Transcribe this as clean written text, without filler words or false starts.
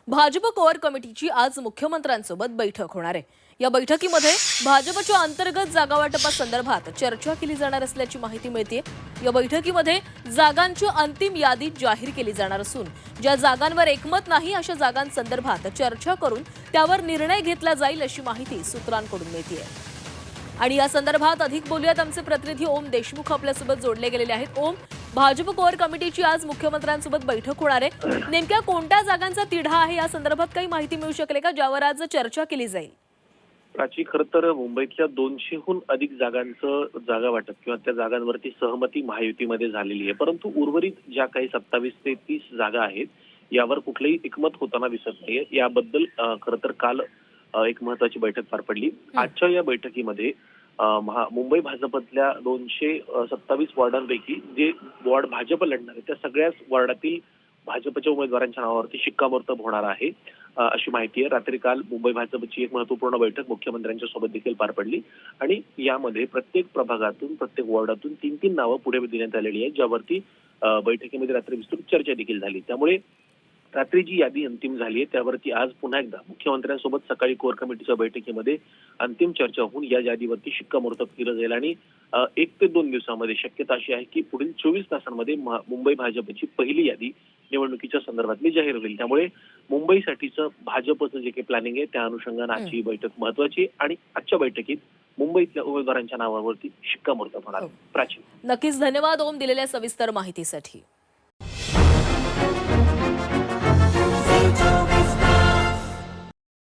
Bhajap core कमिटीची आज मुख्यमंत्र्यांसोबत बैठक होणार आहे। या बैठकीमध्ये भाजपच्या अंतर्गत जागा वाटपासंदर्भात चर्चा केली जाणार असल्याची माहिती मिळते। या बैठकीमध्ये जागांची अंतिम यादी जाहीर केली जाणार असून ज्या जागांवर एकमत नाही अशा जागांसंदर्भात चर्चा करून त्यावर निर्णय घेतला जाईल अशी माहिती सूत्रांकडून मिळते। आणि या संदर्भात अधिक बोलूयात आमचे प्रतिनिधी ओम देशमुख आपल्यासोबत जोडले गेलेले आहेत। ओम, भाजप कोअर कमिटीची आज मुख्यमंत्र्यांसोबत बैठक होणार आहे। नेमक्या कोणत्या जागांचा तिढा आहे या संदर्भात काही माहिती मिळू शकेल का, ज्यावर आज चर्चा केली जाईल? प्राची, खरं तर मुंबईतल्या 200हून अधिक जागांचं जागा वाटप किंवा त्या जागांवरती सहमती महायुतीमध्ये झालेली आहे, परंतु उर्वरित ज्या काही 27 ते 30 जागा आहेत यावर कुठलंही एकमत होताना दिसत नाहीये। याबद्दल खरं तर काल एक महत्त्वाची बैठक पार पडली। आजच्या या बैठकीमध्ये मुंबई भाजपतल्या 227 वॉर्डांपैकी जे वॉर्ड भाजप लढणार आहे त्या सगळ्याच वॉर्डातील भाजपच्या उमेदवारांच्या नावावरती शिक्कामोर्तब होणार आहे, अशी माहिती आहे। रात्री काल मुंबई भाजपची एक महत्त्वपूर्ण बैठक मुख्यमंत्र्यांच्या सोबत देखील पार पडली आणि यामध्ये प्रत्येक प्रभागातून प्रत्येक वॉर्डातून 3-3 नावं पुढे देण्यात आलेली आहेत, ज्यावरती बैठकीमध्ये रात्री विस्तृत चर्चा देखील झाली। त्यामुळे रात्री जी यादी अंतिम झाली आहे त्यावरती आज पुन्हा एकदा मुख्यमंत्र्यांसोबत सकाळी कोर कमिटीच्या बैठकीमध्ये अंतिम चर्चा होऊन या यादीवरती शिक्कामोर्तब केलं जाईल आणि 1 ते 2 दिवसांमध्ये शक्यता अशी आहे की पुढील 24 तासांमध्ये मुंबई भाजपची पहिली यादी निवडणुकीच्या संदर्भातली जाहीर होईल। त्यामुळे मुंबईसाठीचं भाजपचं जे काही प्लॅनिंग आहे त्या अनुषंगाने आजची बैठक महत्त्वाची आहे आणि आजच्या बैठकीत मुंबईतल्या उमेदवारांच्या नावावरती शिक्कामोर्तब होणार। प्राची, नक्कीच धन्यवाद ओम दिलेल्या सविस्तर माहितीसाठी।